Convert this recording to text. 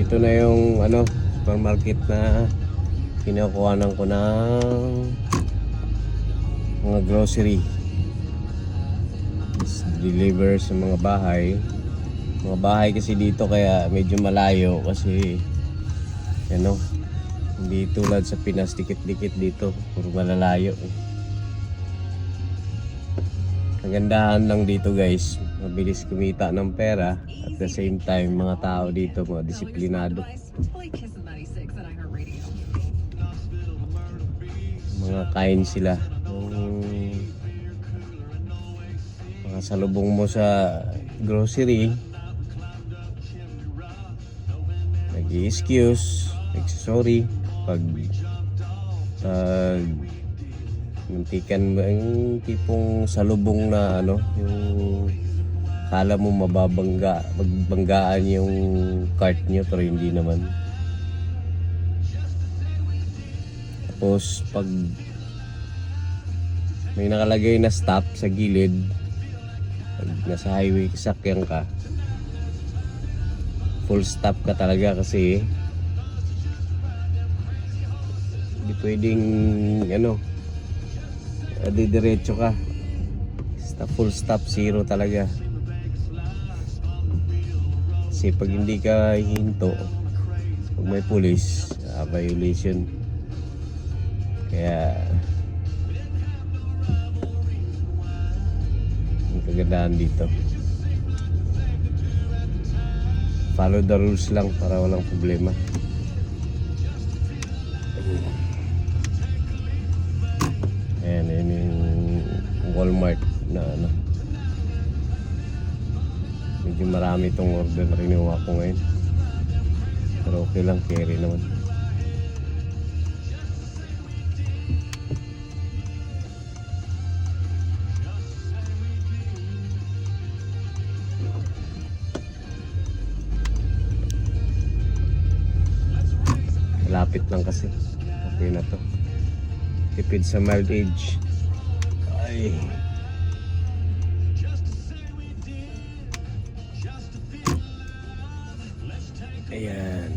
ito na yung supermarket na kinukuhanan ko ng mga grocery. Deliver sa mga bahay kasi dito, kaya medyo malayo kasi hindi tulad sa Pinas, dikit-dikit dito, puro malalayo. Kagandahan lang dito guys, mabilis kumita ng pera, at the same time mga tao dito mga disiplinado, mga kain sila. Makasalubong mo sa grocery, nag-i-excuse, nagsasorry pag muntikan mo, yung tipong salubong na yung kala mo magbanggaan yung cart nyo pero hindi naman. Tapos pag may nakalagay na stop sa gilid, pag nasa highway sakyan ka, full stop ka talaga kasi hindi pwedeng diretso ka. Full stop, zero talaga. Kasi pag hindi ka hinto, pag may pulis, violation. Kaya ang kagandahan dito, follow the rules lang para walang problema. Ayan, yun yung Walmart na medyo marami itong order na kinuha ko ngayon, pero okay lang, carry naman. Malapit lang kasi, okay na to. Tipid sa mileage. Ay. Ayan.